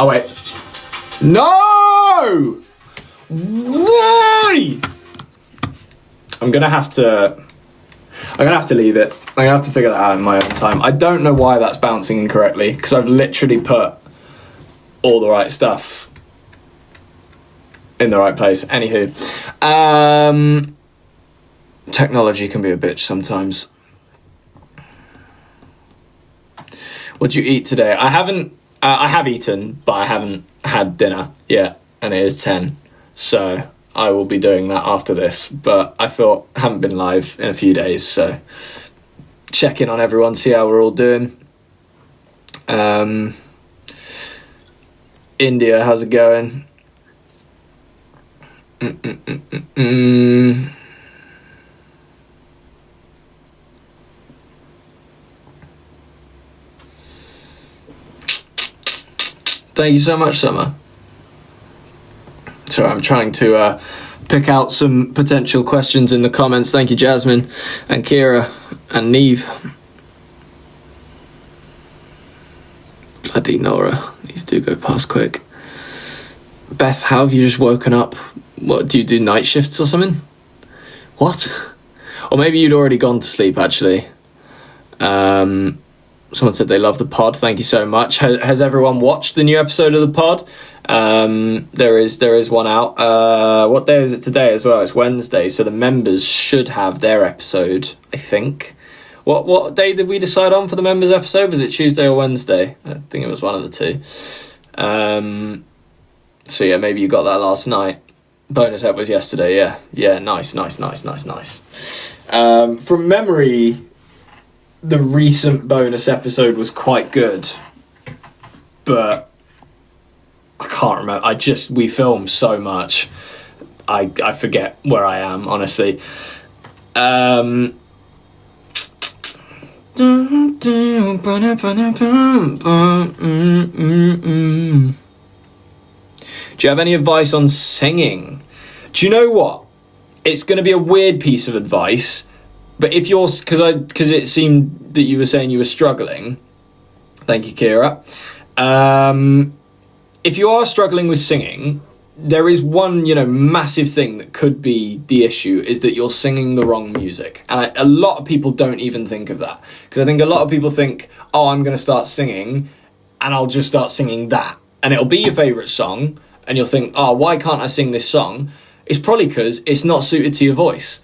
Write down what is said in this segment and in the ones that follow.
Oh, wait. No! Why? I'm gonna have to leave it. I'm gonna have to figure that out in my own time. I don't know why that's bouncing incorrectly, because I've literally put all the right stuff in the right place. Anywho, technology can be a bitch sometimes. What did you eat today? I have eaten, but I haven't had dinner yet, and it is 10, so I will be doing that after this. But I thought, I haven't been live in a few days, so check in on everyone, see how we're all doing. India, how's it going? Thank you so much, Summer. Sorry, I'm trying to pick out some potential questions in the comments. Thank you, Jasmine and Kira and Neve. Bloody Nora. These do go past quick. Beth, how have you just woken up? What, do you do night shifts or something? What? Or maybe you'd already gone to sleep, actually. Someone said they love the pod. Thank you so much. Has everyone watched the new episode of the pod? There is one out. What day is it today as well? It's Wednesday, so the members should have their episode, I think. What day did we decide on for the members episode? Was it Tuesday or Wednesday? I think it was one of the two. So yeah, maybe you got that last night. Bonus ep was yesterday, yeah. Yeah, nice. From memory, the recent bonus episode was quite good, but I can't remember. We filmed so much, I forget where I am, honestly. Do you have any advice on singing? Do you know what? It's going to be a weird piece of advice, but if you're, because it seemed that you were saying you were struggling. Thank you, Kira. If you are struggling with singing, there is one, massive thing that could be the issue, is that you're singing the wrong music. And a lot of people don't even think of that. Because I think a lot of people think, oh, I'm going to start singing, and I'll just start singing that. And it'll be your favourite song, and you'll think, oh, why can't I sing this song? It's probably because it's not suited to your voice.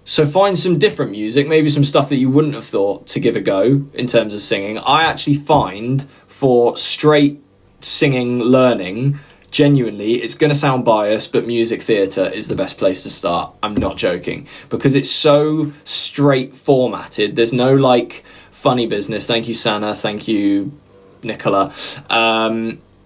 So find some different music, maybe some stuff that you wouldn't have thought to give a go in terms of singing. I actually find for straight singing learning, genuinely, it's going to sound biased, but music theatre is the best place to start. I'm not joking, because it's so straight formatted. There's no funny business. Thank you, Sana. Thank you, Nicola.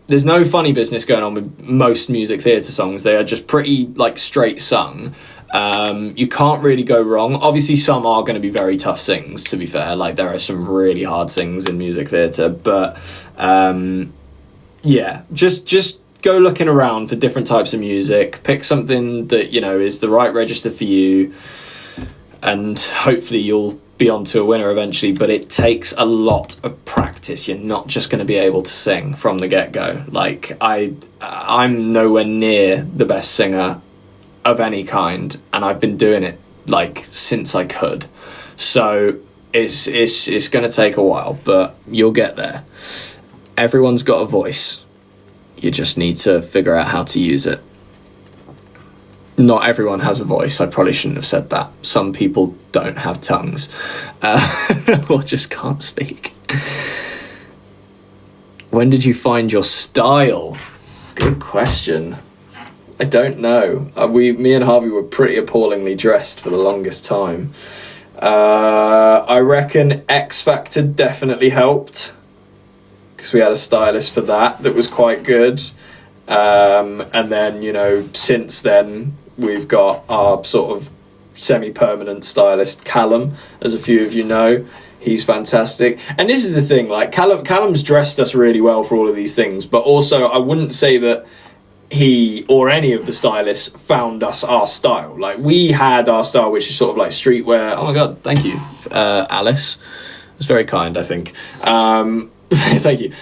There's no funny business going on with most music theatre songs. They are just pretty straight sung. You can't really go wrong. Obviously, some are going to be very tough sings, to be fair. There are some really hard sings in music theatre, but yeah, just go looking around for different types of music. Pick something that is the right register for you, and hopefully you'll be onto a winner eventually. But it takes a lot of practice. You're not just going to be able to sing from the get-go. I'm nowhere near the best singer of any kind, and I've been doing it since I could. So it's going to take a while, but you'll get there. Everyone's got a voice. You just need to figure out how to use it. Not everyone has a voice. I probably shouldn't have said that. Some people don't have tongues, or just can't speak. When did you find your style? Good question. I don't know. Me and Harvey were pretty appallingly dressed for the longest time. I reckon X Factor definitely helped, because we had a stylist for that was quite good. And then, since then, we've got our sort of semi-permanent stylist, Callum, as a few of you know. He's fantastic. And this is the thing, Callum's dressed us really well for all of these things, but also I wouldn't say that he or any of the stylists found us our style. We had our style, which is sort of streetwear. Oh my God, thank you, Alice. It was very kind, I think. Thank you.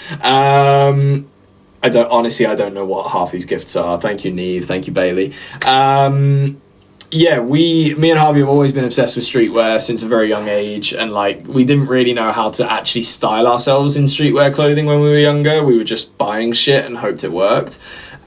I don't know what half these gifts are. Thank you, Neve. Thank you, Bailey. Yeah, me and Harvey have always been obsessed with streetwear since a very young age, and like we didn't really know how to actually style ourselves in streetwear clothing when we were younger. We were just buying shit and hoped it worked.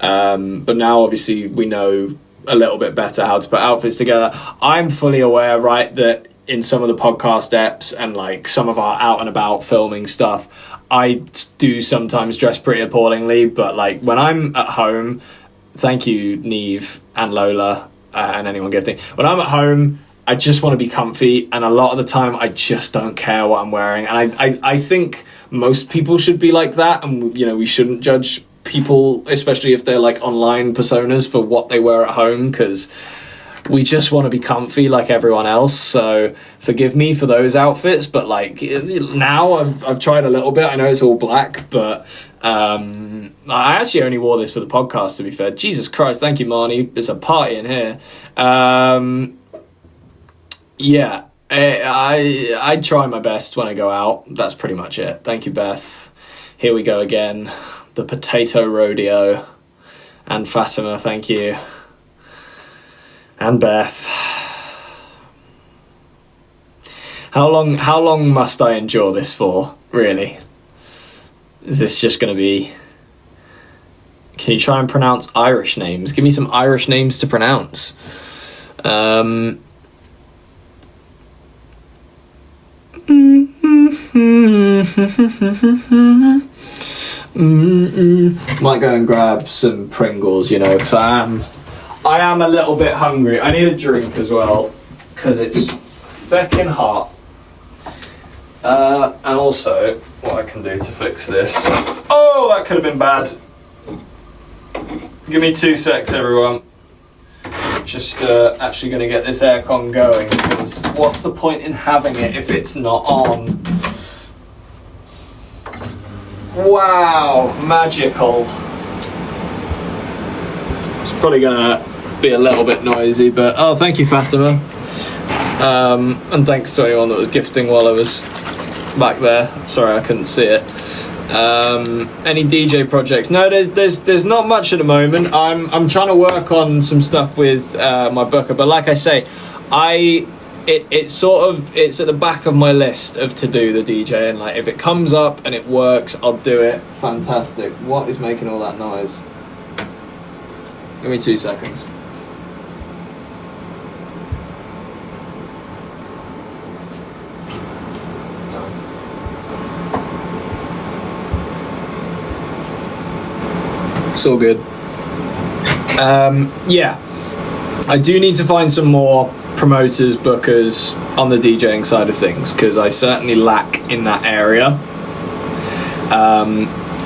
But now obviously we know a little bit better how to put outfits together. I'm fully aware, right, that in some of the podcast eps and like some of our out and about filming stuff, I do sometimes dress pretty appallingly, but like when I'm at home, thank you, Neve and Lola, and anyone gifting. When I'm at home, I just want to be comfy, and a lot of the time I just don't care what I'm wearing. And I think most people should be like that, and you know, we shouldn't judge people, especially if they're like online personas, for what they wear at home, because we just want to be comfy like everyone else. So forgive me for those outfits, but like now I've tried a little bit. I know it's all black, but I actually only wore this for the podcast, to be fair. Jesus Christ, thank you, Marnie. It's a party in here. Yeah, I try my best when I go out. That's pretty much it. Thank you, Beth. Here we go again. The potato rodeo. And Fatima, thank you. And Beth. How long must I endure this for, really? Is this just going to be... Can you try and pronounce Irish names? Give me some Irish names to pronounce. Might go and grab some Pringles, you know, because I am a little bit hungry. I need a drink as well, because it's feckin' hot. And also, what I can do to fix this... Oh, that could have been bad. Give me 2 secs, everyone. Just actually going to get this aircon going, because what's the point in having it if it's not on? Wow, magical. It's probably gonna be a little bit noisy, but oh, thank you, Fatima. And thanks to anyone that was gifting while I was back there. Sorry, I couldn't see it. Any DJ projects? No, there's not much at the moment. I'm trying to work on some stuff with my booker, but like I say, it's at the back of my list of to do, the DJ, and like if it comes up and it works, I'll do it. Fantastic. What is making all that noise? Give me 2 seconds. It's all good. Yeah, I do need to find some more promoters, bookers on the DJing side of things, because I certainly lack in that area.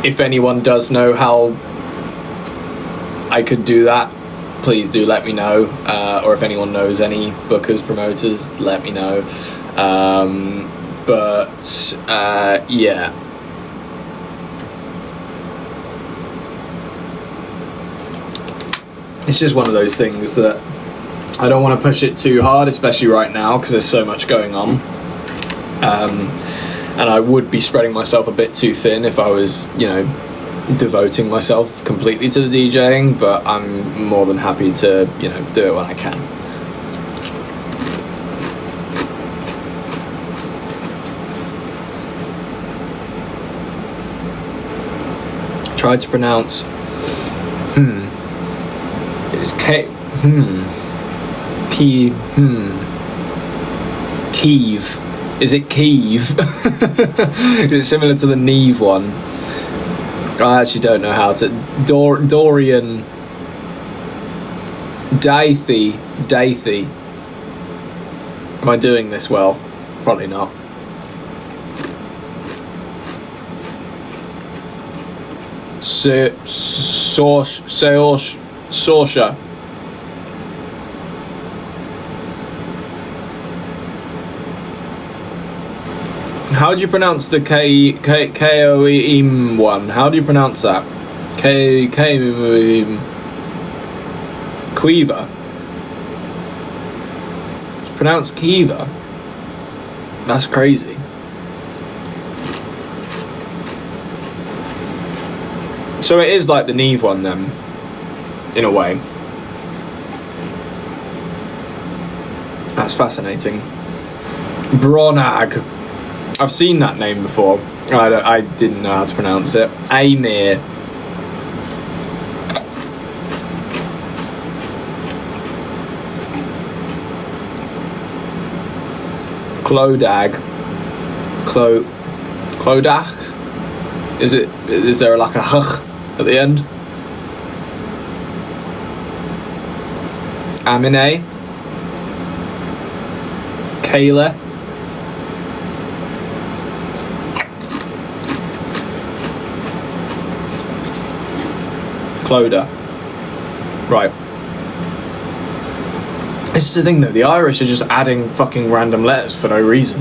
If anyone does know how I could do that, please do let me know, or if anyone knows any bookers, promoters, let me know. Yeah, it's just one of those things that I don't want to push it too hard, especially right now, because there's so much going on. And I would be spreading myself a bit too thin if I was, you know, devoting myself completely to the DJing, but I'm more than happy to, you know, do it when I can. Try to pronounce it's Kiev. Is it Kiev? It's similar to the Neve one. I actually don't know how to... Dorian... Dathy. Am I doing this well? Probably not. Sorsha. How do you pronounce the K-O-E-M one? How do you pronounce that? Quiva. It's pronounced Kiva. That's crazy. So it is like the Neve one then, in a way. That's fascinating. Bronag. I've seen that name before. I didn't know how to pronounce it. Amir. Clodag. Clodach? Is there like a h at the end? Amine. Kayla. Cloda. Right. This is the thing though, the Irish are just adding fucking random letters for no reason.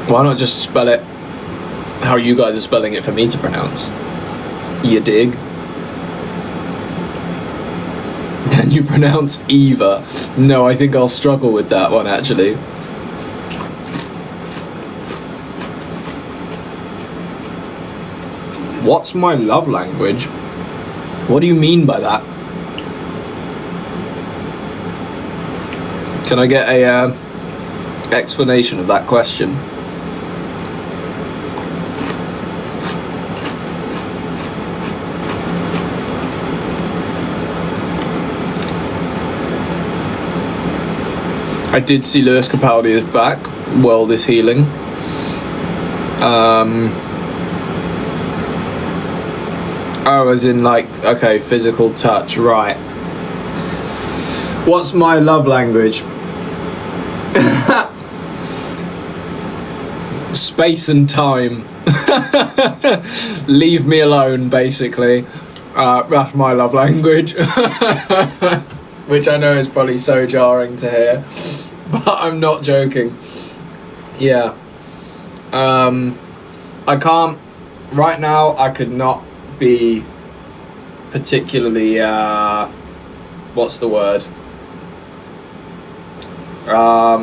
Why not just spell it how you guys are spelling it for me to pronounce? You dig? Can you pronounce Eva? No, I think I'll struggle with that one actually. What's my love language? What do you mean by that? Can I get a explanation of that question? I did see Lewis Capaldi is back. World is healing. Oh, as in like, okay, physical touch, right. What's my love language? Space and time. Leave me alone, basically. That's my love language. Which I know is probably so jarring to hear, but I'm not joking. Yeah. I can't, right now I could not be particularly, what's the word? I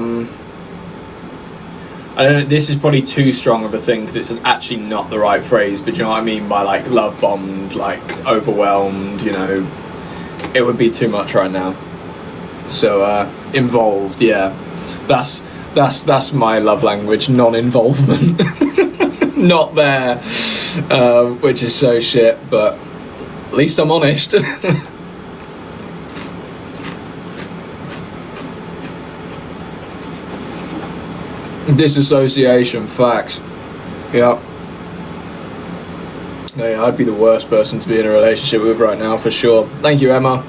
don't know, this is probably too strong of a thing because it's actually not the right phrase, but you know what I mean by like love bombed, like overwhelmed, you know, it would be too much right now. So involved, yeah, that's my love language, non-involvement. Not there, which is so shit, but at least I'm honest. Disassociation, facts. Yeah. No, yeah, I'd be the worst person to be in a relationship with right now, for sure. Thank you, Emma.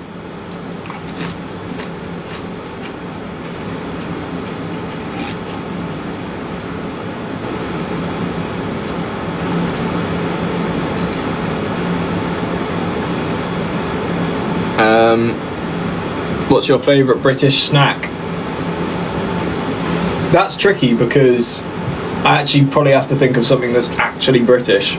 What's your favourite British snack? That's tricky because I actually probably have to think of something that's actually British.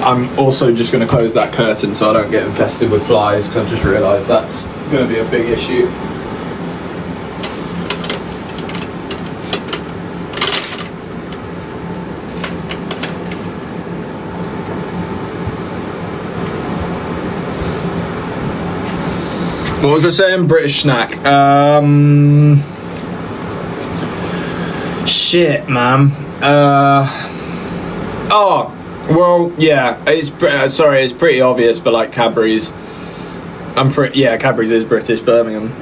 I'm also just going to close that curtain so I don't get infested with flies, because I've just realised that's going to be a big issue. What was I saying? British snack. Shit, man. Oh, well, yeah. It's sorry, it's pretty obvious, but like Cadbury's. Yeah, Cadbury's is British, Birmingham.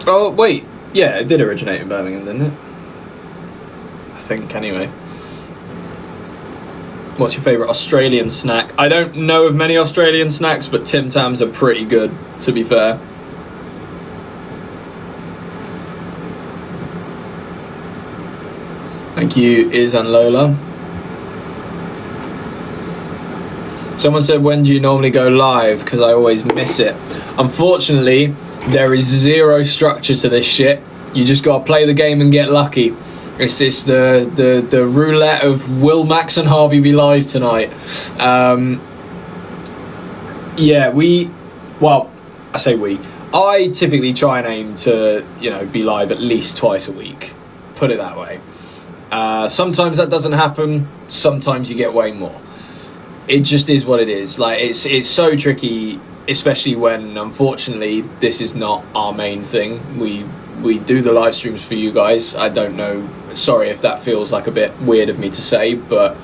Oh wait, yeah, it did originate in Birmingham, didn't it? I think, anyway. What's your favourite Australian snack? I don't know of many Australian snacks, but Tim Tams are pretty good, to be fair. Thank you, Iz and Lola. Someone said, when do you normally go live? Because I always miss it. Unfortunately, there is zero structure to this shit. You just got to play the game and get lucky. It's just the roulette of will Max and Harvey be live tonight. Yeah, I typically try and aim to, you know, be live at least twice a week. put it that way. Sometimes that doesn't happen, sometimes you get way more. It just is what it is. Like, it's so tricky, especially when, unfortunately, this is not our main thing. We do the live streams for you guys. I don't know, sorry if that feels like a bit weird of me to say, but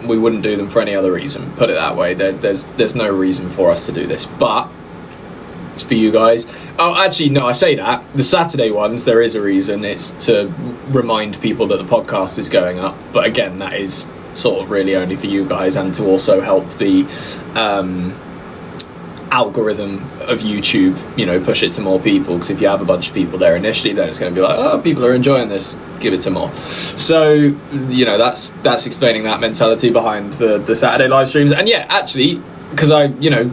we wouldn't do them for any other reason, put it that way. There's no reason for us to do this, but it's for you guys. Oh, actually, no, I say that. The Saturday ones, there is a reason. It's to remind people that the podcast is going up. But again, that is sort of really only for you guys, and to also help the algorithm of YouTube, you know, push it to more people. Because if you have a bunch of people there initially, then it's going to be like, oh, people are enjoying this, give it to more. So, you know, that's explaining that mentality behind the Saturday live streams. And yeah, actually, because I, you know,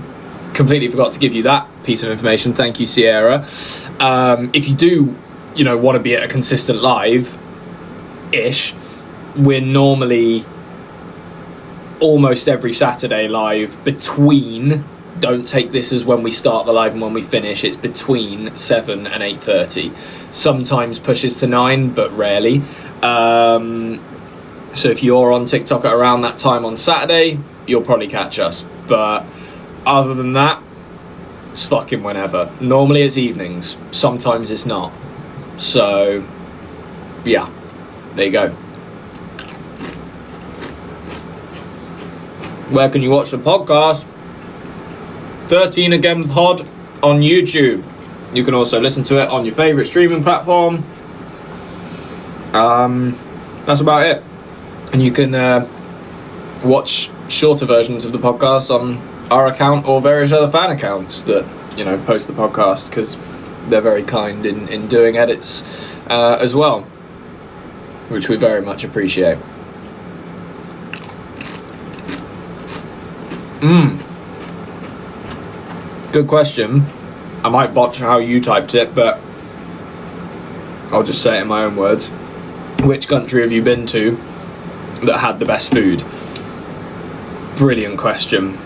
completely forgot to give you that piece of information. Thank you, Sierra. If you do, you know, want to be at a consistent live-ish, we're normally almost every Saturday live between, don't take this as when we start the live and when we finish, it's between 7 and 8:30. Sometimes pushes to 9, but rarely. So if you're on TikTok at around that time on Saturday, you'll probably catch us. But other than that, it's fucking whenever. Normally it's evenings, sometimes it's not. So, yeah, there you go. Where can you watch the podcast? 13 Again Pod on YouTube. You can also listen to it on your favourite streaming platform. That's about it. And you can watch shorter versions of the podcast on our account or various other fan accounts that, you know, post the podcast, because they're very kind in doing edits as well, which we very much appreciate. Good question. I might botch how you typed it, but I'll just say it in my own words. Which country have you been to that had the best food? Brilliant question.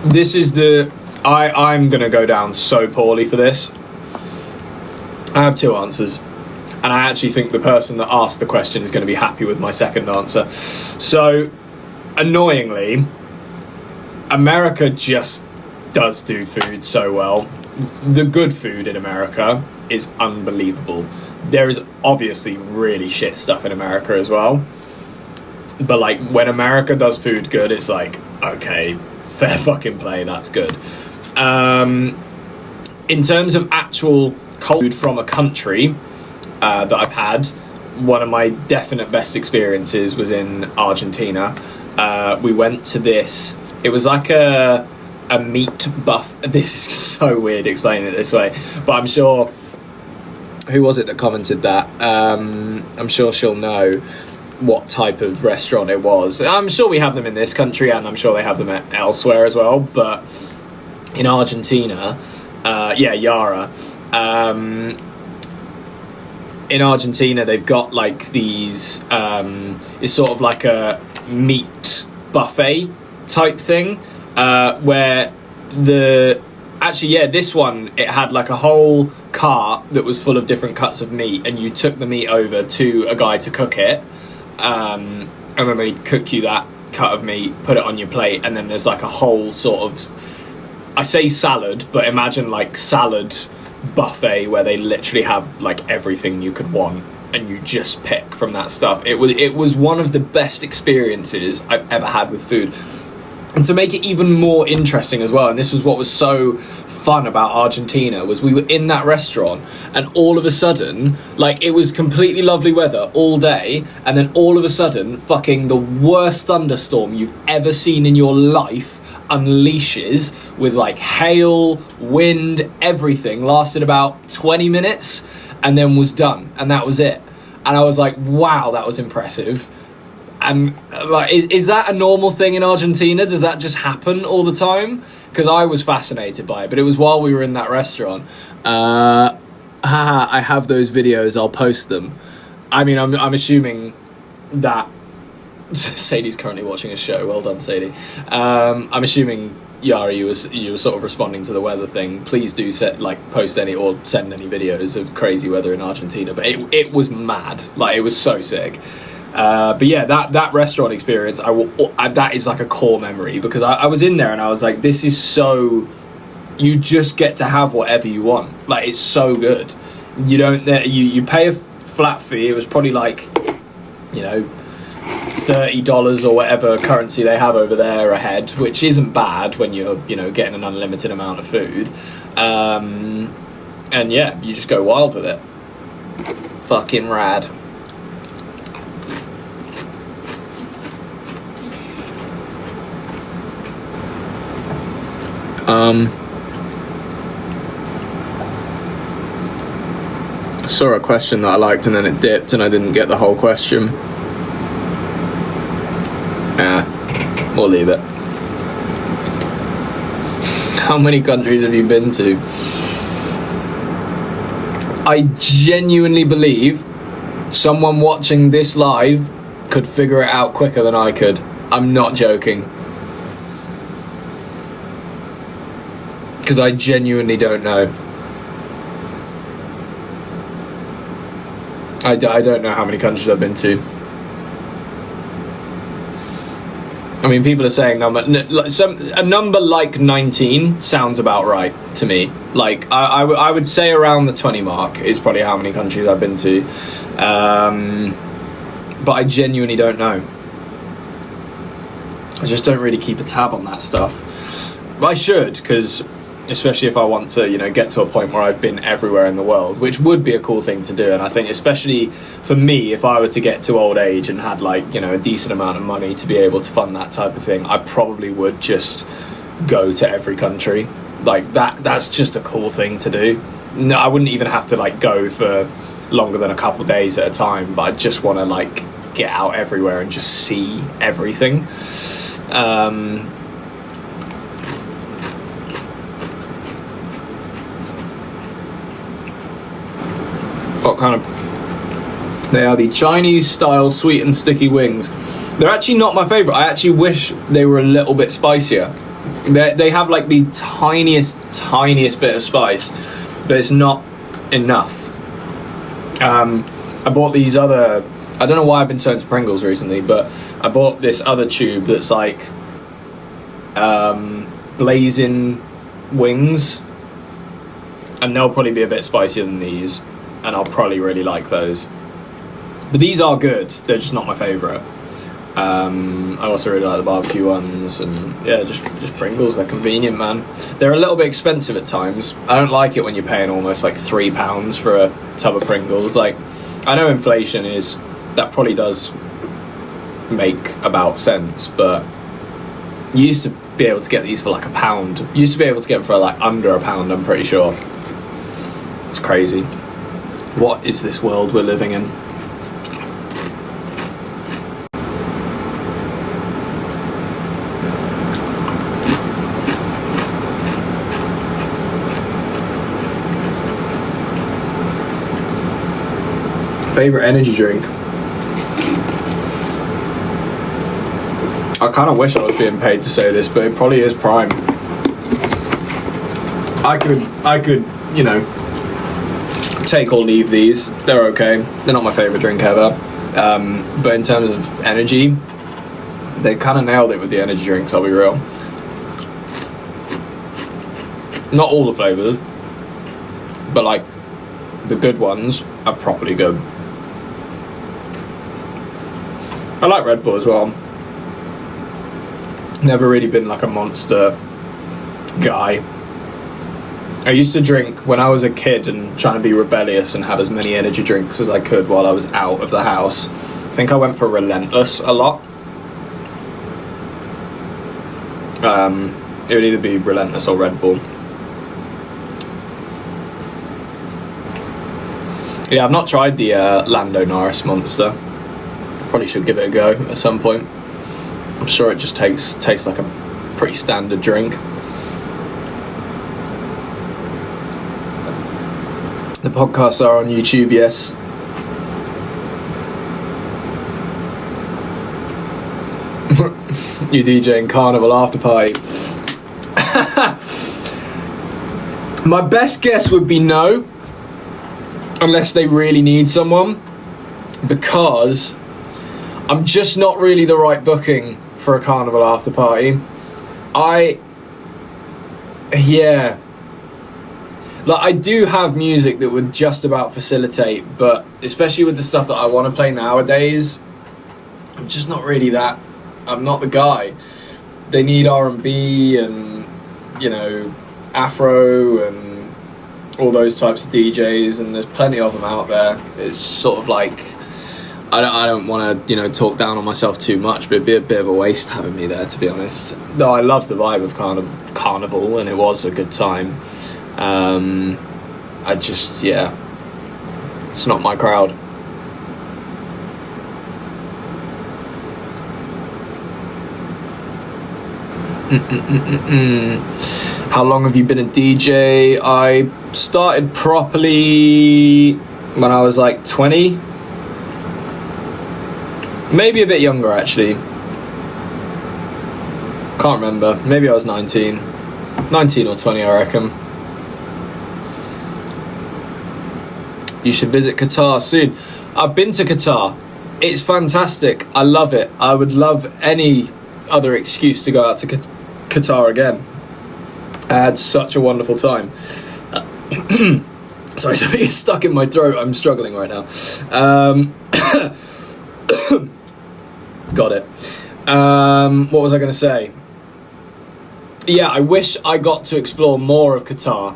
This is I'm going to go down so poorly for this. I have two answers. And I actually think the person that asked the question is going to be happy with my second answer. So, annoyingly, America just does do food so well. The good food in America is unbelievable. There is obviously really shit stuff in America as well. But, like, when America does food good, it's like, okay, fair fucking play, that's good. In terms of actual food from a country that I've had, one of my definite best experiences was in Argentina. We went to this, it was like a meat buff. This is so weird explaining it this way, but I'm sure, who was it that commented that? I'm sure she'll know what type of restaurant it was. I'm sure we have them in this country, and I'm sure they have them elsewhere as well, but in Argentina, Yara, in Argentina they've got like these it's sort of like a meat buffet type thing, where this one, it had like a whole cart that was full of different cuts of meat, and you took the meat over to a guy to cook it. And then they'd cook you that cut of meat, put it on your plate, and then there's like a whole sort of, I say salad, but imagine like salad buffet where they literally have like everything you could want, and you just pick from that stuff. It was one of the best experiences I've ever had with food. And to make it even more interesting as well, and this was what was so fun about Argentina, was we were in that restaurant, and all of a sudden, like, it was completely lovely weather all day, and then all of a sudden, fucking the worst thunderstorm you've ever seen in your life unleashes with like hail, wind, everything. Lasted about 20 minutes and then was done, and that was it. And I was like, wow, that was impressive. And like, is that a normal thing in Argentina? Does that just happen all the time? Because I was fascinated by it, but it was while we were in that restaurant. I have those videos, I'll post them. I mean, I'm assuming that Sadie's currently watching a show. Well done, Sadie. I'm assuming Yari, you were sort of responding to the weather thing. Please do post any or send any videos of crazy weather in Argentina. But it was mad. Like, it was so sick. But yeah, that restaurant experience, that is like a core memory, because I was in there and I was like, this is so, you just get to have whatever you want. Like, it's so good. You don't, you pay a flat fee. It was probably like, you know, $30 or whatever currency they have over there a head, which isn't bad when you're, you know, getting an unlimited amount of food. And yeah, you just go wild with it. Fucking rad. I saw a question that I liked and then it dipped and I didn't get the whole question. We'll leave it. How many countries have you been to? I genuinely believe someone watching this live could figure it out quicker than I could. I'm not joking. Because I genuinely don't know. I don't know how many countries I've been to. I mean, people are saying a number like 19 sounds about right to me. Like, I would say around the 20 mark is probably how many countries I've been to. But I genuinely don't know. I just don't really keep a tab on that stuff. But I should, because especially if I want to, you know, get to a point where I've been everywhere in the world, which would be a cool thing to do. And I think especially for me, if I were to get to old age and had, like, you know, a decent amount of money to be able to fund that type of thing, I probably would just go to every country. Like, that's just a cool thing to do. No, I wouldn't even have to, like, go for longer than a couple days at a time, but I just want to, like, get out everywhere and just see everything. What kind of... They are the Chinese style sweet and sticky wings. They're actually not my favourite. I actually wish they were a little bit spicier. They have like the tiniest bit of spice, but it's not enough. I bought these other... I don't know why I've been so into Pringles recently, but I bought this other tube that's like blazing wings, and they'll probably be a bit spicier than these, and I'll probably really like those. But these are good, they're just not my favourite. I also really like the barbecue ones, and yeah, just Pringles, they're convenient, man. They're a little bit expensive at times. I don't like it when you're paying almost like £3 for a tub of Pringles. Like, I know inflation is, that probably does make about sense, but you used to be able to get these for like £1. You used to be able to get them for like under £1, I'm pretty sure. It's crazy. What is this world we're living in? Favorite energy drink? I kind of wish I was being paid to say this, but it probably is Prime. I could, you know, take or leave these. They're okay. They're not my favorite drink ever. But in terms of energy, they kind of nailed it with the energy drinks, I'll be real. Not all the flavors, but like the good ones are properly good. I like Red Bull as well. Never really been like a Monster guy. I used to drink when I was a kid and trying to be rebellious and have as many energy drinks as I could while I was out of the house. I think I went for Relentless a lot. It would either be Relentless or Red Bull. Yeah, I've not tried the Lando Norris Monster. Probably should give it a go at some point. I'm sure it just tastes like a pretty standard drink. The podcasts are on YouTube, yes. You DJing Carnival after party. My best guess would be no, unless they really need someone, because I'm just not really the right booking for a carnival after party. Like, I do have music that would just about facilitate, but especially with the stuff that I want to play nowadays, I'm just not really that. I'm not the guy. They need R&B and, you know, Afro and all those types of DJs, and there's plenty of them out there. It's sort of like, I don't want to, you know, talk down on myself too much, but it'd be a bit of a waste having me there, to be honest. Though I love the vibe of carnival, and it was a good time. I just, yeah, it's not my crowd. How long have you been a DJ? I started properly when I was like 20. Maybe a bit younger, actually. Can't remember. Maybe I was 19. 19 or 20, I reckon. You should visit Qatar soon. I've been to Qatar. It's fantastic. I love it. I would love any other excuse to go out to Qatar again. I had such a wonderful time. Sorry, something is stuck in my throat. I'm struggling right now. Got it. What was I going to say? Yeah, I wish I got to explore more of Qatar.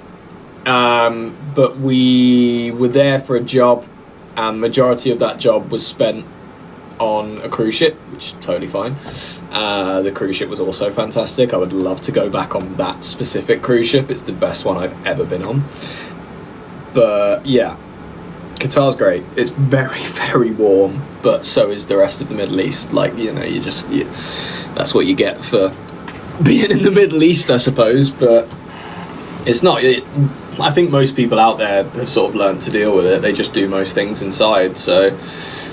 But we were there for a job, and majority of that job was spent on a cruise ship, which is totally fine. The cruise ship was also fantastic. I would love to go back on that specific cruise ship. It's the best one I've ever been on. But yeah, Qatar's great. It's very, very warm, but so is the rest of the Middle East. Like, you know, that's what you get for being in the Middle East, I suppose. But it's not. I think most people out there have sort of learned to deal with it. They just do most things inside. So,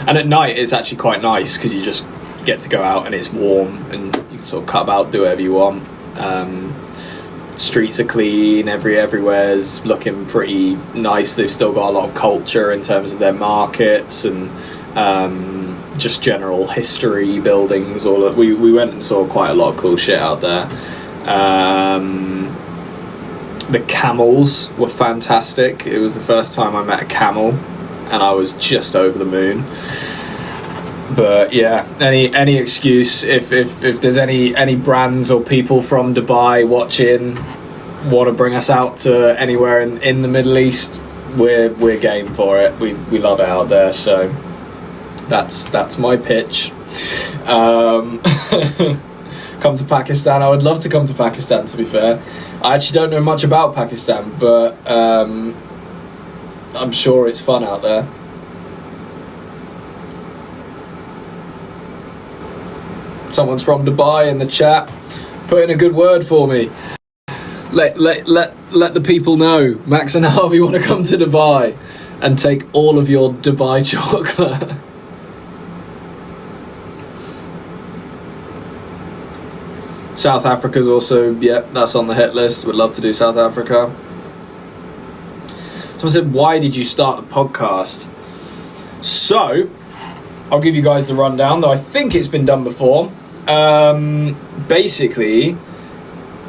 and at night it's actually quite nice because you just get to go out and it's warm and you can sort of cut about, do whatever you want. Streets are clean. Everywhere's looking pretty nice. They've still got a lot of culture in terms of their markets and just general history, buildings. All that. We went and saw quite a lot of cool shit out there. The camels were fantastic. It was the first time I met a camel, and I was just over the moon. But yeah, any excuse, if there's any brands or people from Dubai watching, want to bring us out to anywhere in the Middle East, we're game for it. We love it out there. So that's my pitch. Come to Pakistan. I would love to come to Pakistan, to be fair. I actually don't know much about Pakistan, but I'm sure it's fun out there. Someone's from Dubai in the chat. Put in a good word for me. Let the people know. Max and Harvey want to come to Dubai and take all of your Dubai chocolate. South Africa's also, that's on the hit list. Would love to do South Africa. Someone said, why did you start the podcast? So, I'll give you guys the rundown, though I think it's been done before. Basically,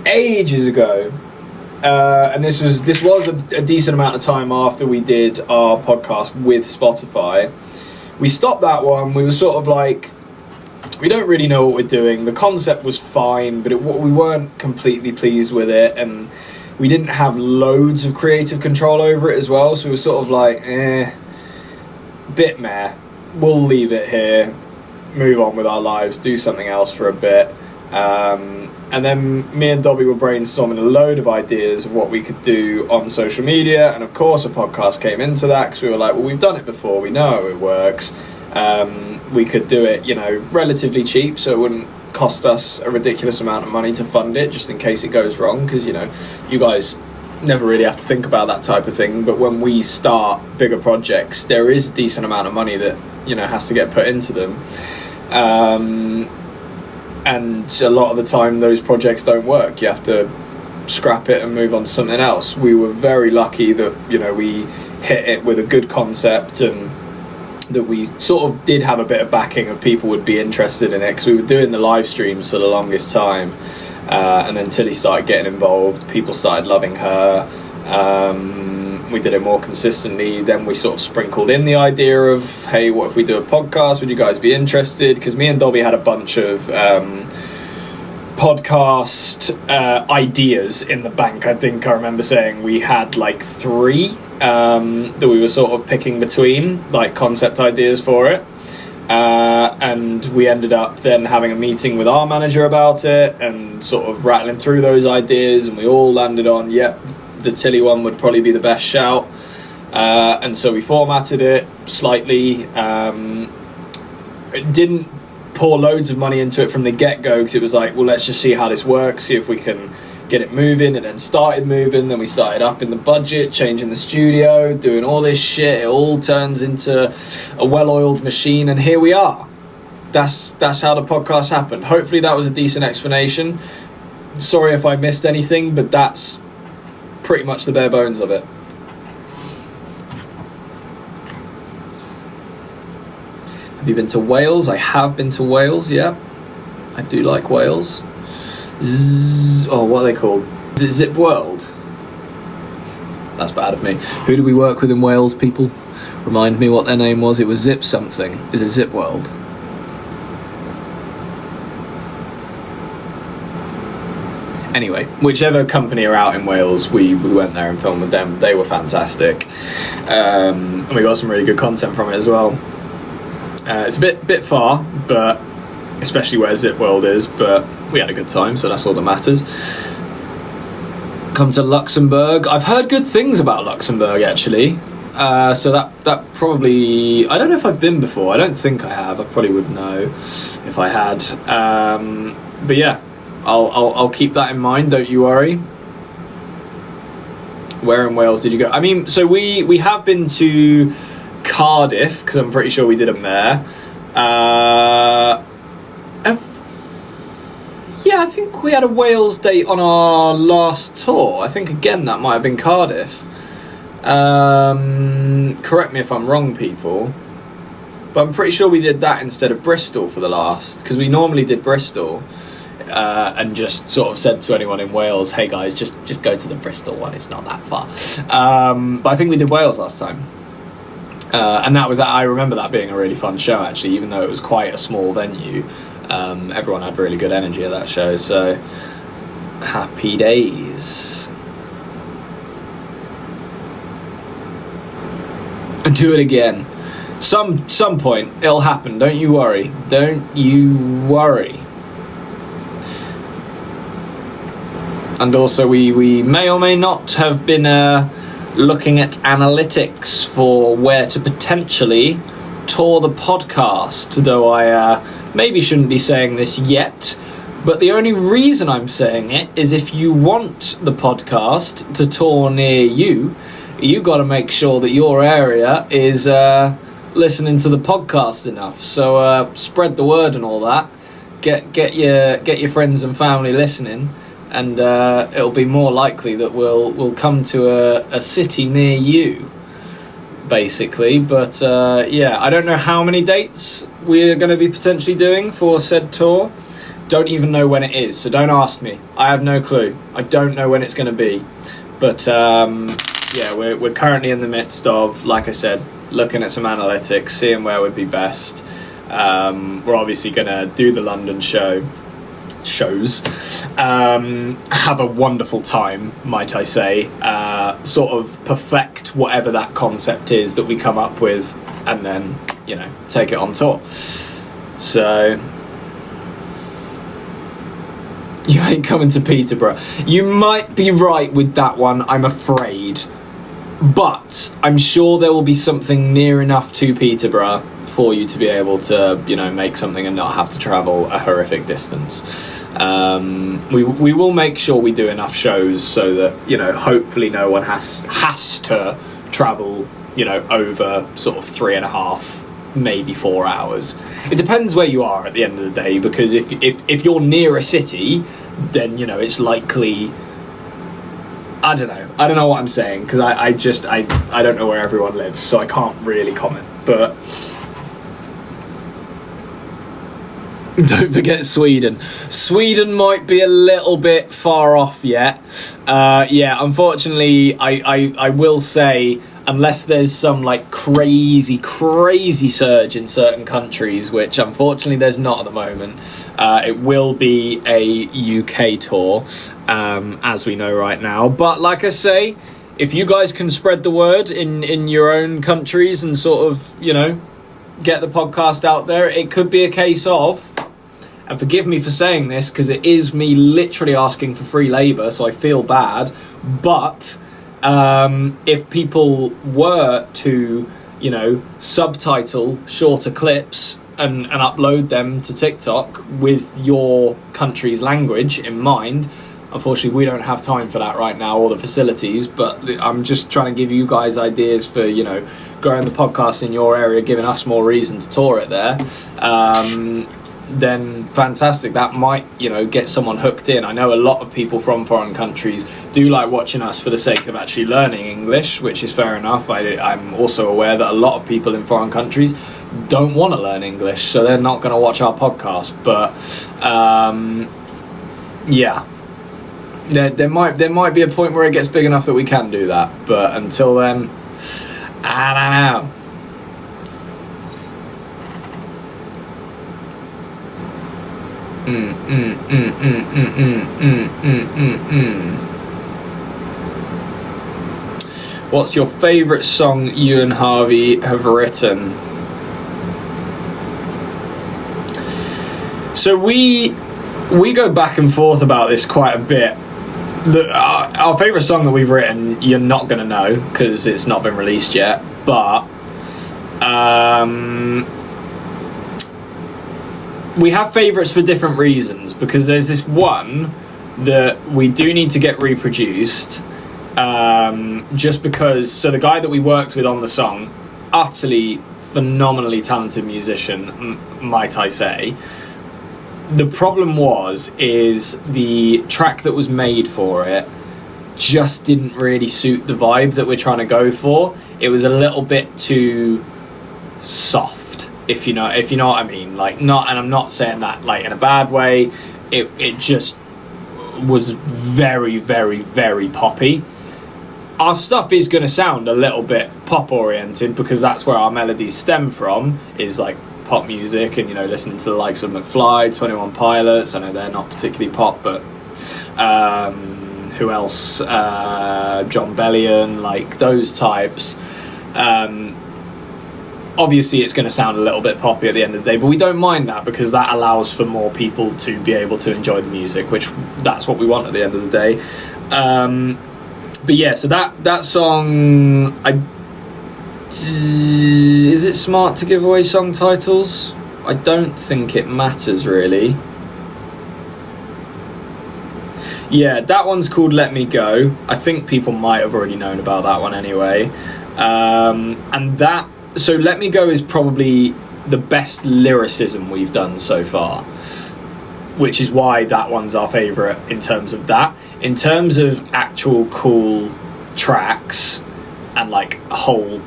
ages ago, and this was a decent amount of time after we did our podcast with Spotify. We stopped that one. We were sort of like, we don't really know what we're doing. The concept was fine, but we weren't completely pleased with it, and we didn't have loads of creative control over it as well, so we were sort of like, bit meh. We'll leave it here, move on with our lives, do something else for a bit. And then me and Dobby were brainstorming a load of ideas of what we could do on social media, and of course a podcast came into that, because we were like, well, we've done it before, we know how it works. We could do it, relatively cheap, so it wouldn't cost us a ridiculous amount of money to fund it, just in case it goes wrong, because, you guys never really have to think about that type of thing, but when we start bigger projects, there is a decent amount of money that, has to get put into them. And a lot of the time, those projects don't work. You have to scrap it and move on to something else. We were very lucky that, you know, we hit it with a good concept, and that we sort of did have a bit of backing of people would be interested in it, because we were doing the live streams for the longest time, and then Tilly started getting involved, people started loving her, we did it more consistently. Then we sort of sprinkled in the idea of, hey, what if we do a podcast, would you guys be interested? Because me and Dobby had a bunch of podcast ideas in the bank. I think I remember saying we had like 3 that we were sort of picking between, like concept ideas for it, and we ended up then having a meeting with our manager about it and sort of rattling through those ideas, and we all landed on, yep, the Tilly one would probably be the best shout, and so we formatted it slightly. It didn't pour loads of money into it from the get-go, because it was like, well, let's just see how this works, see if we can get it moving. And then started moving, then we started up in the budget, changing the studio, doing all this shit. It all turns into a well-oiled machine, and here we are. That's how the podcast happened. Hopefully that was a decent explanation. Sorry if I missed anything, but that's pretty much the bare bones of it. Have you been to Wales? I have been to Wales, yeah. I do like Wales. What are they called? Is it Zip World? That's bad of me. Who do we work with in Wales, people? Remind me what their name was. It was Zip something. Is it Zip World? Anyway, whichever company are out in Wales, we went there and filmed with them. They were fantastic. And we got some really good content from it as well. It's a bit far, but especially where Zip World is, but we had a good time, so that's all that matters. Come to Luxembourg. I've heard good things about Luxembourg, actually. So that probably... I don't know if I've been before. I don't think I have. I probably would know if I had. But yeah, I'll keep that in mind, don't you worry. Where in Wales did you go? I mean, so we have been to Cardiff, because I'm pretty sure we did them there. Yeah, I think we had a Wales date on our last tour. I think, again, that might have been Cardiff. Correct me if I'm wrong, people. But I'm pretty sure we did that instead of Bristol for the last, because we normally did Bristol. And just sort of said to anyone in Wales, hey guys, just go to the Bristol one, it's not that far. But I think we did Wales last time. And that was, I remember that being a really fun show, actually, even though it was quite a small venue. Everyone had really good energy at that show, so happy days. And do it again. Some point it'll happen, don't you worry. Don't you worry. And also we may or may not have been looking at analytics for where to potentially tour the podcast, though I maybe shouldn't be saying this yet, but the only reason I'm saying it is if you want the podcast to tour near you, you got to make sure that your area is listening to the podcast enough. So spread the word and all that. Get your friends and family listening, and it'll be more likely that we'll come to a city near you, basically. But yeah, I don't know how many dates we're going to be potentially doing for said tour. Don't even know when it is, so don't ask me. I have no clue. I don't know when it's going to be. But yeah, we're currently in the midst of, like I said, looking at some analytics, seeing where would be best. We're obviously going to do the London shows, have a wonderful time, might I say, sort of perfect whatever that concept is that we come up with, and then, you know, take it on tour. So you ain't coming to Peterborough. You might be right with that one, I'm afraid, but I'm sure there will be something near enough to Peterborough for you to be able to, you know, make something and not have to travel a horrific distance. We will make sure we do enough shows so that, you know, hopefully no one has to travel, you know, over sort of 3.5, maybe 4 hours. It depends where you are at the end of the day, because if you're near a city, then, you know, it's likely I don't know. I don't know what I'm saying, because I don't know where everyone lives, so I can't really comment. But don't forget Sweden. Sweden might be a little bit far off yet. Yeah, unfortunately, I will say, unless there's some like crazy surge in certain countries, which unfortunately there's not at the moment, it will be a UK tour, as we know right now. But like I say, if you guys can spread the word in your own countries and sort of, you know, get the podcast out there, it could be a case of, and forgive me for saying this because it is me literally asking for free labour, so I feel bad, but if people were to, you know, subtitle shorter clips and upload them to TikTok with your country's language in mind, unfortunately we don't have time for that right now, or the facilities, but I'm just trying to give you guys ideas for, you know, growing the podcast in your area, giving us more reason to tour it there. Then fantastic, that might, you know, get someone hooked in. I know a lot of people from foreign countries do like watching us for the sake of actually learning English, which is fair enough. I'm also aware that a lot of people in foreign countries don't want to learn English, so they're not going to watch our podcast. But yeah, there might be a point where it gets big enough that we can do that, but until then, I don't know. What's your favourite song you and Harvey have written? So we go back and forth about this quite a bit. Our favourite song that we've written, you're not going to know because it's not been released yet, but we have favourites for different reasons, because there's this one that we do need to get reproduced, just because, so the guy that we worked with on the song, utterly phenomenally talented musician, might I say. The problem is the track that was made for it just didn't really suit the vibe that we're trying to go for. It was a little bit too soft, if you know what I mean. Like, not, and I'm not saying that like in a bad way. It just was very, very, very poppy. Our stuff is going to sound a little bit pop oriented because that's where our melodies stem from, is like pop music, and, you know, listening to the likes of McFly, 21 Pilots. I know they're not particularly pop, but who else? John Bellion, like those types. Obviously it's going to sound a little bit poppy at the end of the day, but we don't mind that because that allows for more people to be able to enjoy the music, which that's what we want at the end of the day. But yeah, so that song, is it smart to give away song titles? I don't think it matters really. Yeah, that one's called Let Me Go. I think people might have already known about that one anyway. So Let Me Go is probably the best lyricism we've done so far, which is why that one's our favourite in terms of that. In terms of actual cool tracks and like whole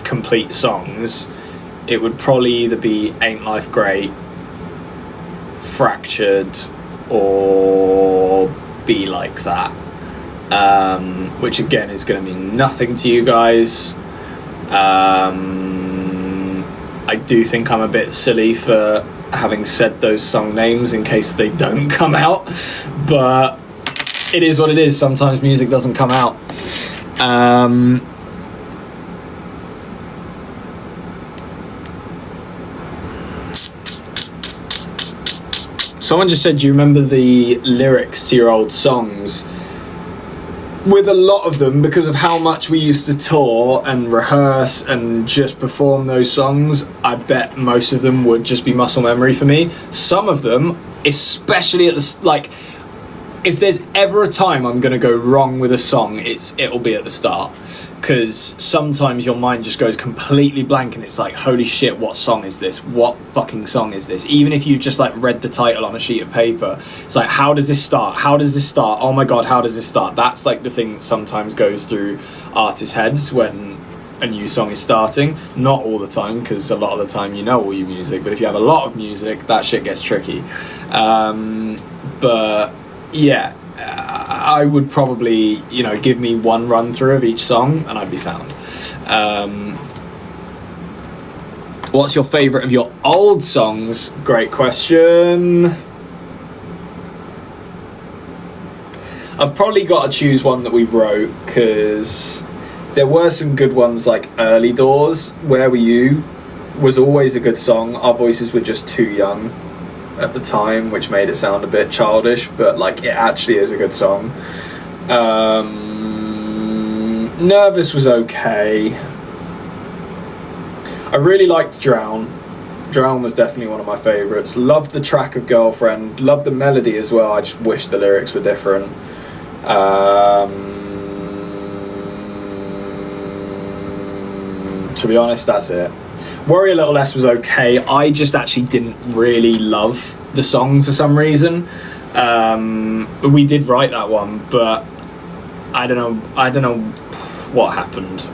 complete songs, it would probably either be Ain't Life Great, Fractured, or Be Like That, which again is going to mean nothing to you guys. I do think I'm a bit silly for having said those song names in case they don't come out, but it is what it is. Sometimes music doesn't come out. Someone just said, do you remember the lyrics to your old songs? With a lot of them, because of how much we used to tour and rehearse and just perform those songs, I bet most of them would just be muscle memory for me. Some of them, especially at the, like, if there's ever a time I'm going to go wrong with a song, it'll be at the start. because sometimes your mind just goes completely blank and it's like, holy shit, what song is this? What fucking song is this? Even if you've just like read the title on a sheet of paper, it's like, how does this start? How does this start? Oh my god, how does this start? That's like the thing that sometimes goes through artists' heads when a new song is starting. Not all the time, because a lot of the time you know all your music, but if you have a lot of music, that shit gets tricky. But yeah, I would probably, give me one run through of each song and I'd be sound. What's your favourite of your old songs? Great question. I've probably got to choose one that we wrote, because there were some good ones, like Early Doors, Where Were You was always a good song. Our voices were just too young at the time, which made it sound a bit childish, but like it actually is a good song. Nervous was okay. I really liked Drown. Drown was definitely one of my favourites. Loved the track of Girlfriend. Loved the melody as well. I just wish the lyrics were different. To be honest, that's it. Worry a Little Less was okay. I just actually didn't really love the song for some reason. We did write that one, but I don't know what happened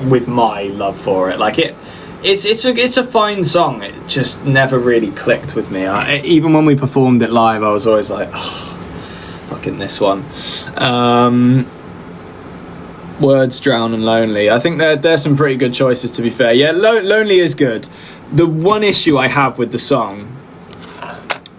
with my love for it. Like it's a fine song. It just never really clicked with me. Even when we performed it live, I was always like, oh, fucking this one. Words, Drown and Lonely. I think there's some pretty good choices, to be fair. Yeah, Lonely is good. The one issue I have with the song,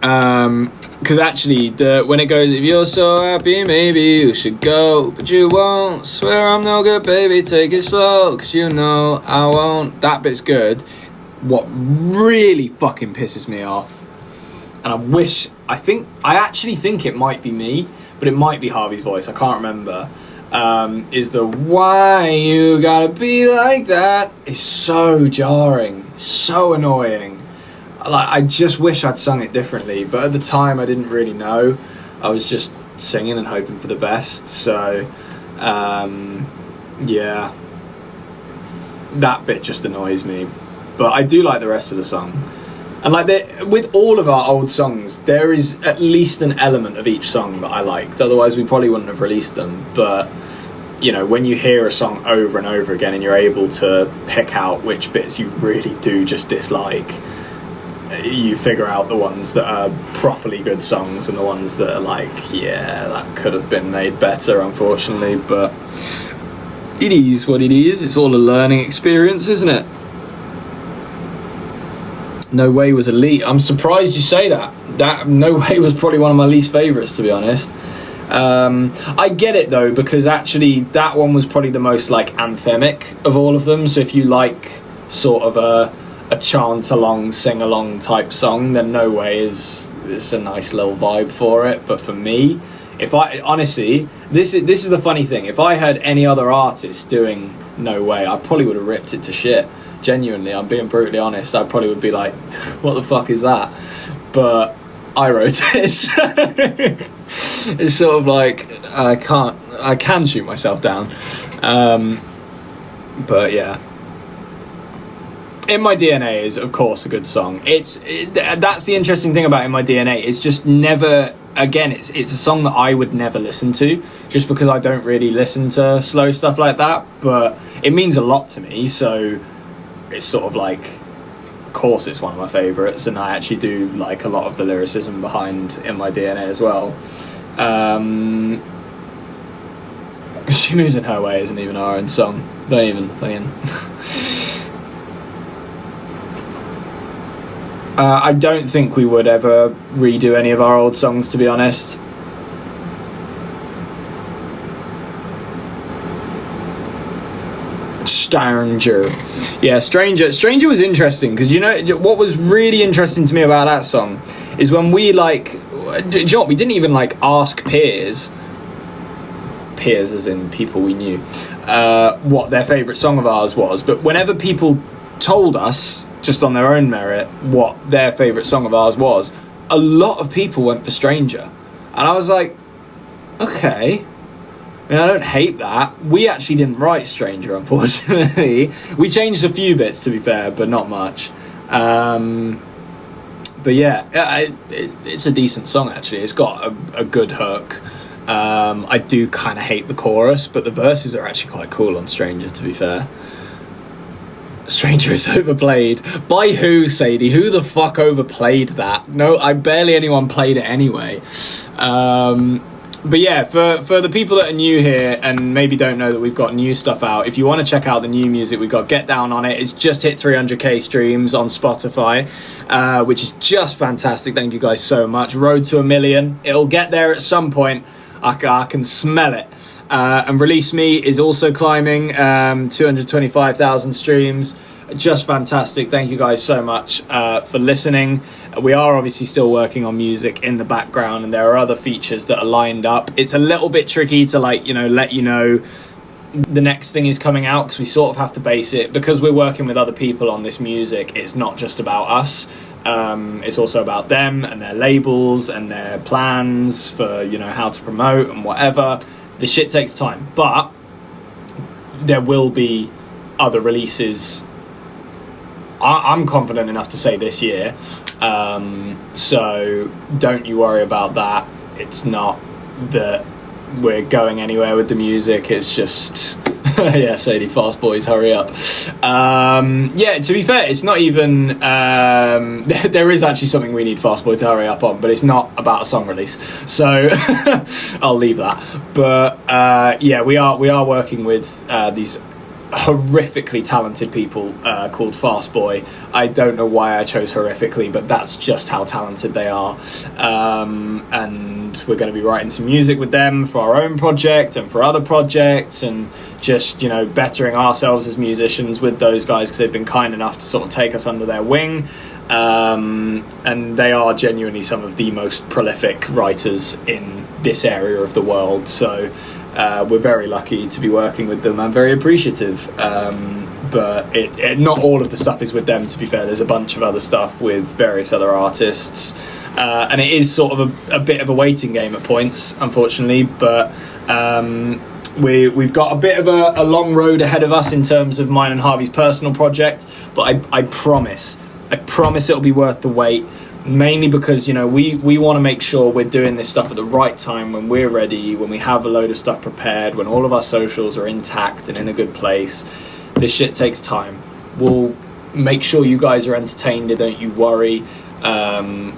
because actually when it goes, if you're so happy maybe you should go, but you won't, swear I'm no good baby, take it slow, cause you know I won't, that bit's good. What really fucking pisses me off, and I actually think it might be me, but it might be Harvey's voice, I can't remember, is the why you gotta be like that is so jarring, so annoying. Like, I just wish I'd sung it differently, but at the time I didn't really know. I was just singing and hoping for the best, so yeah, that bit just annoys me, but I do like the rest of the song. And like with all of our old songs, there is at least an element of each song that I liked. Otherwise, we probably wouldn't have released them. But when you hear a song over and over again, and you're able to pick out which bits you really do just dislike, you figure out the ones that are properly good songs and the ones that are like, yeah, that could have been made better, unfortunately. But it is what it is. It's all a learning experience, isn't it? No Way was elite. I'm surprised you say that. That No Way was probably one of my least favourites, to be honest. I get it though, because actually that one was probably the most like anthemic of all of them. So if you like sort of a chant along, sing along type song, then No Way is a nice little vibe for it. But for me, if I honestly, this is the funny thing. If I heard any other artist doing No Way, I probably would have ripped it to shit. Genuinely, I'm being brutally honest. I probably would be like, what the fuck is that? But I wrote it. It's sort of like I can shoot myself down. But yeah, In My DNA is of course a good song. That's the interesting thing about In My DNA. It's just never, again, it's a song that I would never listen to, just because I don't really listen to slow stuff like that. But it means a lot to me, so it's sort of like, of course it's one of my favourites, and I actually do like a lot of the lyricism behind In My DNA as well. She Moves in Her Way isn't even our own song. Don't even. I don't think we would ever redo any of our old songs, to be honest. Stranger. Yeah, Stranger was interesting, because what was really interesting to me about that song is when we do you know what, we didn't even like ask peers as in people we knew, what their favourite song of ours was, but whenever people told us just on their own merit what their favourite song of ours was, a lot of people went for Stranger, and I was like, okay, I mean, I don't hate that. We actually didn't write Stranger, unfortunately. We changed a few bits, to be fair, but not much. But yeah, it's a decent song, actually. It's got a good hook. I do kind of hate the chorus, but the verses are actually quite cool on Stranger, to be fair. Stranger is overplayed. By who, Sadie? Who the fuck overplayed that? No, barely anyone played it anyway. But yeah, for the people that are new here and maybe don't know that we've got new stuff out, if you want to check out the new music, we've got Get Down on it. It's just hit 300k streams on Spotify, which is just fantastic. Thank you guys so much. Road to 1 million. It'll get there at some point. I can smell it. And Release Me is also climbing, 225,000 streams. Just fantastic. Thank you guys so much for listening. We are obviously still working on music in the background, and there are other features that are lined up. It's a little bit tricky to let you know the next thing is coming out, because we sort of have to base it, because we're working with other people on this music. It's not just about us. It's also about them and their labels and their plans for, how to promote and whatever. This shit takes time, but there will be other releases. I'm confident enough to say this year, so don't you worry about that. It's not that we're going anywhere with the music, it's just yeah, Sadie, fast boys, hurry up. Yeah, to be fair, it's not even there is actually something we need fast boys to hurry up on, but it's not about a song release, so I'll leave that. But yeah, we are working with these horrifically talented people called Fast Boy. I don't know why I chose horrifically, but that's just how talented they are. And we're going to be writing some music with them for our own project and for other projects, and just bettering ourselves as musicians with those guys, because they've been kind enough to sort of take us under their wing. And they are genuinely some of the most prolific writers in this area of the world, so we're very lucky to be working with them. I'm very appreciative, but not all of the stuff is with them, to be fair. There's a bunch of other stuff with various other artists, and it is sort of a bit of a waiting game at points, unfortunately, but we've got a bit of a long road ahead of us in terms of mine and Harvey's personal project, but I promise it'll be worth the wait. Mainly because we want to make sure we're doing this stuff at the right time, when we're ready, when we have a load of stuff prepared, when all of our socials are intact and in a good place. This shit takes time. We'll make sure you guys are entertained, don't you worry.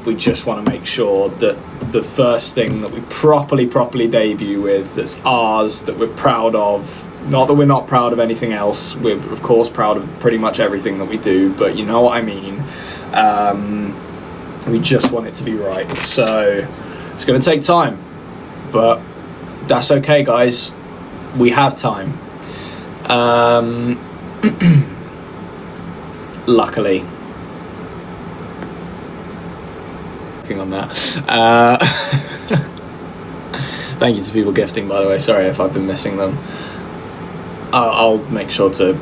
We just want to make sure that the first thing that we properly debut with, that's ours, that we're proud of, not that we're not proud of anything else, we're of course proud of pretty much everything that we do, but you know what I mean. We just want it to be right, so it's going to take time, but that's okay, guys. We have time. Luckily. Working on that. Thank you to people gifting, by the way. Sorry if I've been missing them. I'll make sure to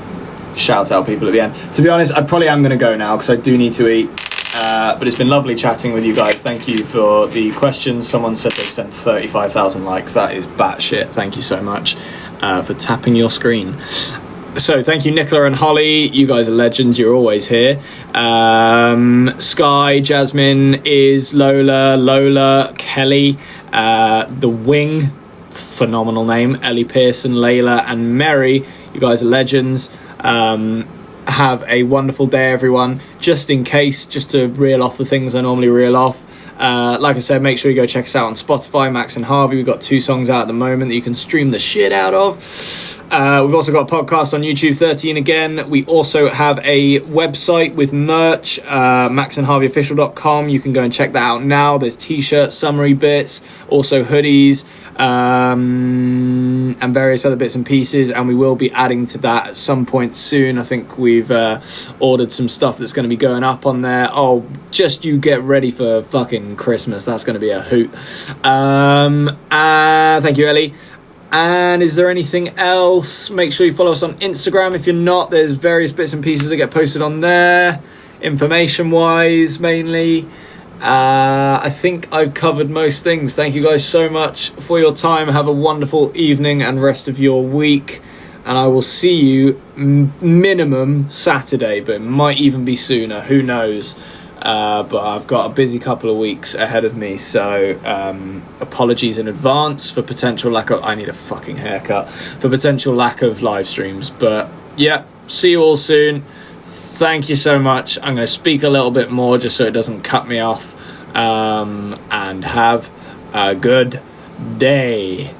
shout out people at the end. To be honest, I probably am going to go now, because I do need to eat. But it's been lovely chatting with you guys. Thank you for the questions. Someone said they've sent 35,000 likes. That is batshit. Thank you so much for tapping your screen. So thank you, Nicola and Holly. You guys are legends. You're always here. Sky, Jasmine, Lola, Kelly, The Wing, phenomenal name, Ellie Pearson, Layla, and Mary. You guys are legends. Have a wonderful day, everyone. Just in case, just to reel off the things I normally reel off, like I said, make sure you go check us out on Spotify, Max and Harvey. We've got 2 songs out at the moment that you can stream the shit out of. We've also got a podcast on YouTube, 13 again. We also have a website with merch, maxandharveyofficial.com. You can go and check that out now. There's t-shirts, summary bits, also hoodies, and various other bits and pieces, and we will be adding to that at some point soon. I think we've ordered some stuff that's going to be going up on there. Oh, just you get ready for fucking Christmas. That's going to be a hoot. Thank you, Ellie. And is there anything else? Make sure you follow us on Instagram. If you're not, there's various bits and pieces that get posted on there, information wise mainly. I think I've covered most things. Thank you guys so much for your time. Have a wonderful evening and rest of your week. And I will see you minimum Saturday, but it might even be sooner. Who knows? But I've got a busy couple of weeks ahead of me. So apologies in advance for potential lack of... I need a fucking haircut. For potential lack of live streams. But yeah, see you all soon. Thank you so much. I'm going to speak a little bit more just so it doesn't cut me off. And have a good day.